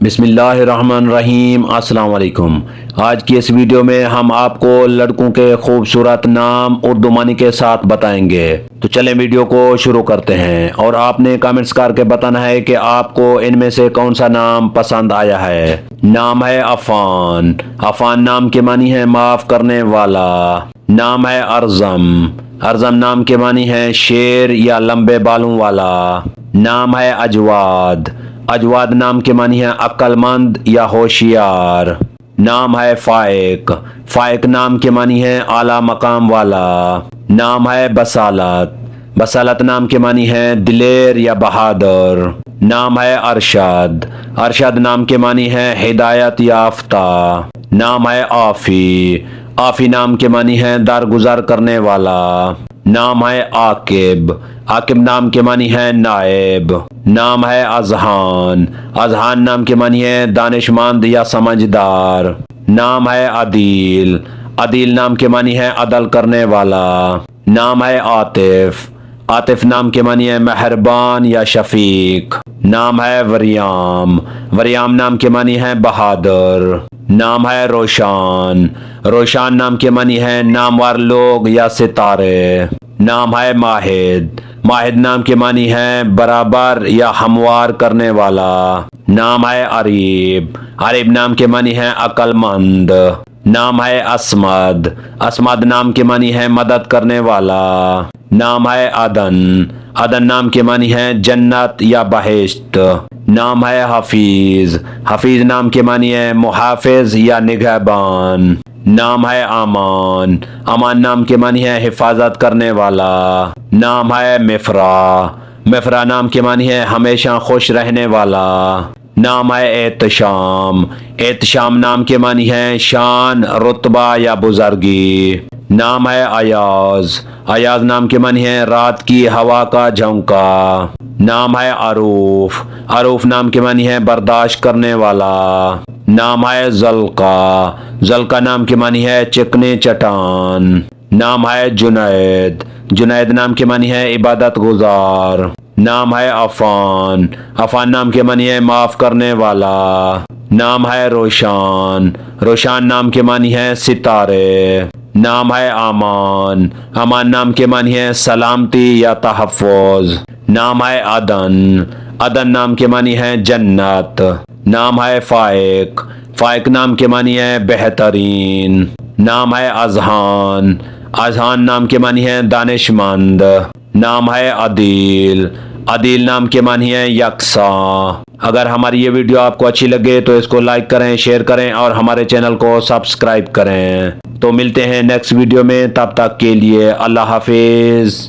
بسم اللہ الرحمن الرحیم۔ السلام علیکم۔ آج کی اس ویڈیو میں ہم آپ کو لڑکوں کے خوبصورت نام اردو معنی کے ساتھ بتائیں گے۔ تو چلیں ویڈیو کو شروع کرتے ہیں، اور آپ نے کامنٹس کر کے بتانا ہے کہ آپ کو ان میں سے کون سا نام پسند آیا ہے۔ نام ہے عفان۔ عفان نام کے معنی ہے معاف کرنے والا۔ نام ہے ارزم۔ ارزم نام کے معنی ہے شیر یا لمبے بالوں والا۔ نام ہے اجواد۔ اجواد نام کے معنی ہے عقل مند یا ہوشیار۔ نام ہے فائق۔ فائق نام کے معنی ہے اعلیٰ مقام والا۔ نام ہے بصالت۔ بصالت نام کے معنی ہے دلیر یا بہادر۔ نام ہے ارشد۔ ارشد نام کے معنی ہے ہدایت یافتہ۔ نام ہے عافی۔ عافی نام کے معنی ہے درگزر کرنے والا۔ نام ہے عاقب۔ عاقب نام کے معنی ہے نائب۔ نام ہے اذہان۔ اذہان نام کے معنی ہے دانش مند یا سمجھدار۔ نام ہے عدیل۔ عدیل نام کے معنی ہے عدل کرنے والا۔ نام ہے عاطف۔ عاطف نام کے معنی ہے مہربان یا شفیق۔ نام ہے وریام۔ وریام نام کے معنی ہے بہادر۔ نام ہے روشان۔ روشان نام کے معنی ہے نامور لوگ یا ستارے۔ نام ہے ماہد۔ ماہد نام کے معنی ہے برابر یا ہموار کرنے والا۔ نام ہے عریب۔ عریب نام کے معنی ہے عقل مند۔ نام ہے اسمد۔ اسمد نام کے معنی ہے مدد کرنے والا۔ نام ہے عدن۔ عدن نام کے معنی ہے جنت یا بہشت۔ نام ہے حفیظ۔ حفیظ نام کے معنی ہے محافظ یا نگہبان۔ نام ہے امان۔ امان نام کے معنی ہے حفاظت کرنے والا۔ نام ہے مفرا۔ مفرا نام کے معنی ہے ہمیشہ خوش رہنے والا۔ نام ہے احتشام۔ احتشام نام کے معنی ہے شان، رتبہ یا بزرگی۔ نام ہے ایاز۔ ایاز نام کے معنی ہے رات کی ہوا کا جھونکا۔ نام ہے عروف۔ عروف نام کے معنی ہے برداشت کرنے والا۔ نام ہے زلقا۔ زلقا نام کے معنی ہے چکنے چٹان۔ نام ہے جنید۔ جنید نام کے معنی ہے عبادت گزار۔ نام ہے عفان۔ عفان نام کے معنی ہے معاف کرنے والا۔ نام ہے روشان۔ روشان نام کے معنی ہے ستارے۔ نام ہے امان۔ امان نام کے معنی ہے سلامتی یا تحفظ۔ نام ہے عدن۔ عدن نام کے معنی ہے جنت۔ نام ہے فائق۔ فائق نام کے معنی ہے بہترین۔ نام ہے اذہان۔ اذہان نام کے معنی ہے دانش مند۔ نام ہے عدیل۔ عدیل نام کے معنی ہے یکساں۔ اگر ہماری یہ ویڈیو آپ کو اچھی لگے تو اس کو لائک کریں، شیئر کریں اور ہمارے چینل کو سبسکرائب کریں۔ تو ملتے ہیں نیکسٹ ویڈیو میں، تب تک کے لیے اللہ حافظ۔